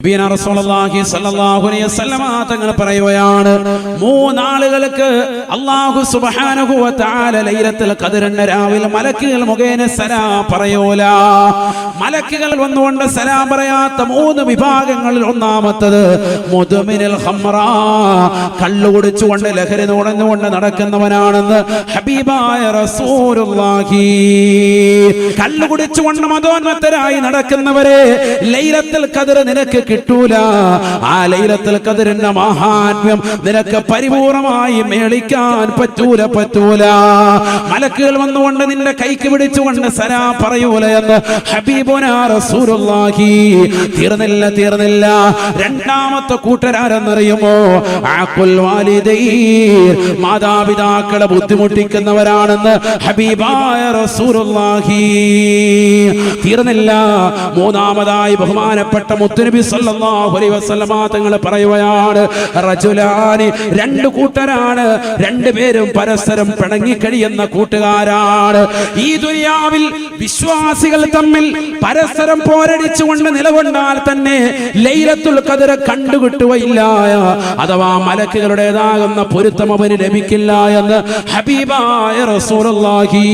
റസൂലുള്ളാഹി സ്വല്ലല്ലാഹു അലൈഹി വസല്ലം തങ്ങൾ പറയുകയാണ്, മൂന്നാളുകൾക്ക് അല്ലാഹു സുബ്ഹാനഹു വ തആല ലൈലത്തുൽ ഖദ്റിന്റെ രാവിലെ മലക്കുകൾ മുഖേന സലാം പറയൂല. മലക്കുകൾ വന്നുകൊണ്ട് സലാം പറയാത്ത മൂന്ന് വിഭാഗങ്ങളിൽ ഒന്നാമത്തത് മുദ്മിനുൽ ഖംറ, കള്ളു കുടിച്ചുകൊണ്ട് ലഹരി നുണഞ്ഞുകൊണ്ട് നടക്കുന്നവനാണെന്ന് ഹബീബായ റസൂലുള്ളാഹി. കള്ളു കുടിച്ചുകൊണ്ട് മദോന്മത്തരായി നടക്കുന്നവരെ ലൈലത്തുൽ ഖദ്ർ നിനക്ക് കിട്ടൂല. ആ ലൈലത്തുൽ ഖദ്റിന്റെ മഹാത്മ്യം നിനക്ക് പരിപൂർണമായി മേളിക്കാൻ പറ്റൂല. മലക്കുകൾ വന്നുകൊണ്ട് നിന്റെ കൈക്ക് പിടിച്ചുകൊണ്ട് സലാം പറയൂല എന്ന് ഹബീബുനാ റസൂലുള്ളാഹി. തീർന്നില്ല. രണ്ടാമത്തെ കൂട്ടരാരെന്നറിയുമോ? ആഖുൽ വാലിദൈൻ, മാതാപിതാക്കളെ ബുദ്ധിമുട്ടിക്കുന്നവരാണെന്ന് ഹബീബായ റസൂലുള്ളാഹി. തീർന്നില്ല. മൂന്നാമതായി ബഹുമാനപ്പെട്ട മുത്തുനബി സല്ലല്ലാഹു അലൈഹി വസല്ലം തങ്ങൾ പറയുകയാണ്, റജുലാനി, രണ്ട് കൂട്ടരാണ്, രണ്ടുപേരും പരസ്പരം പിണങ്ങി കഴിയുന്ന കൂട്ടുകാരാണ്. ഈ ദുനിയാവിൽ വിശ്വാസികൾ തമ്മിൽ പരസ്പരം പോരടിച്ചുകൊണ്ട് നിലകൊണ്ടാൽ തന്നെ ലൈലത്തുൽ ഖദ്ർ കണ്ടുകിട്ടുകയില്ല, അഥവാ മലക്കുകളുടേതാകുന്ന പൊരുത്തം അവന് ലഭിക്കില്ല എന്ന് ഹബീബായ റസൂലുള്ളാഹി.